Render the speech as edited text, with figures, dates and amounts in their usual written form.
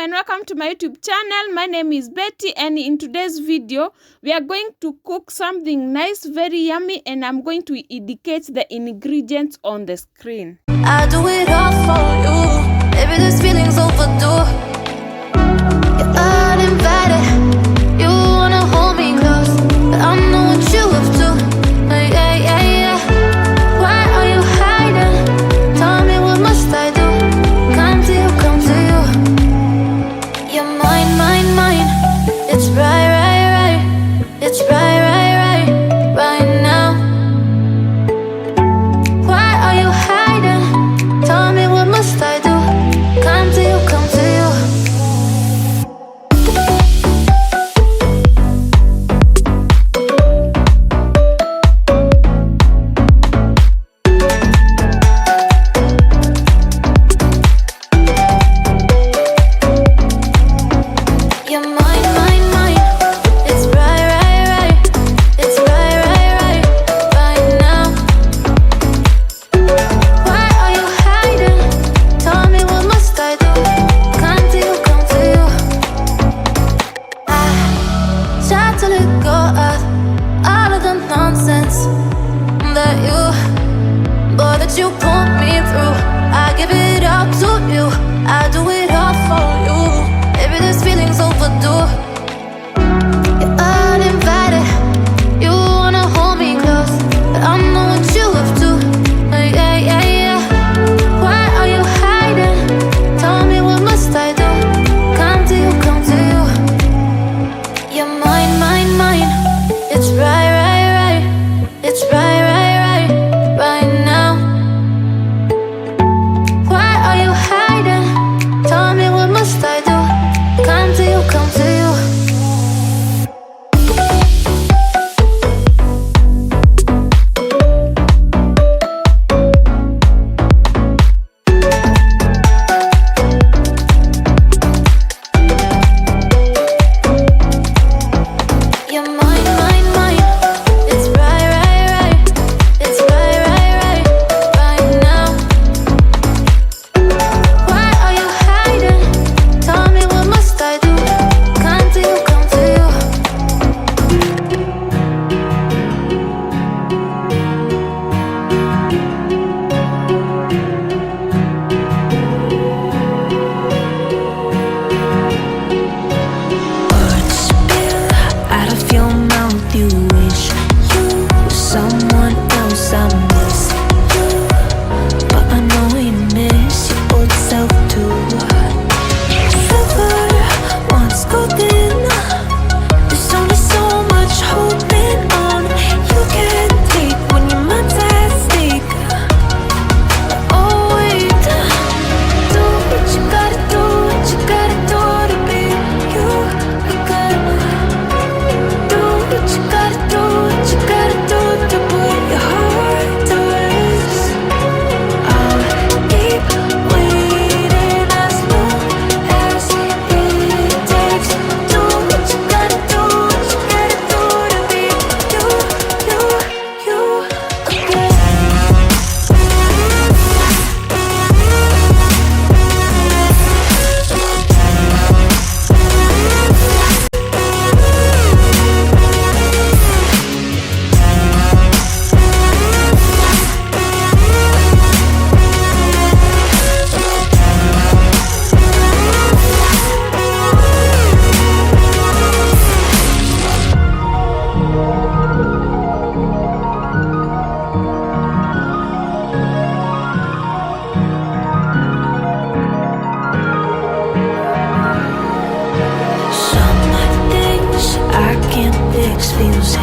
and welcome to my YouTube channel. My name is Betty, and in today's video we are going to cook something nice, very yummy, and I'm going to indicate the ingredients on the screen. I do it all for you. Maybe this feeling's overdue. You're uninvited. You wanna hold me close, but I know what you have to. Yeah, yeah, yeah. Why are you hiding? Tell me, what must I do? Come to you, come to you. You're mine, mine, mine. It's right, right, right. It's right, right, right, right now. Why are you hiding? Tell me, what must I do? Come to you, come to you. You're mine, mine, mine. It's right, right, right. It's right, right, right, right now. Why are you hiding? Tell me, what must I do? Come to you, come to you. I try to let go of all of the nonsense that you put me through. I give it all to you. I do it all for you. Maybe this feeling's overdue. You're uninvited. You wanna hold me close, but I know what you have to. Yeah, yeah, yeah. Why are you hiding? Tell me, what must I do? Come to you, come to you. You're mine, mine, mine. It's right, right, right. It's right, right, right, right now. Why are you hiding? Tell me, what must I do? Come to you, come to you. You're mine, mine, mine. It's right, right, right. It's right, right, right, right now. Why are you hiding? Tell me, what must I do? Come to you, come to you. Words spill out of your mouth. You wish you were someone else. I miss you, but I know you miss your old self too. Silver once golden. There's only so much holding on. You can't take when your mind's at stake. Oh wait, do what you gotta do, what you gotta do to be you again. Do what you gotta do, what you gotta do to put your heart to rest. I'll keep waiting as long as it takes. Do what you gotta do, what you gotta do to be you again. Some things I can't fix, feels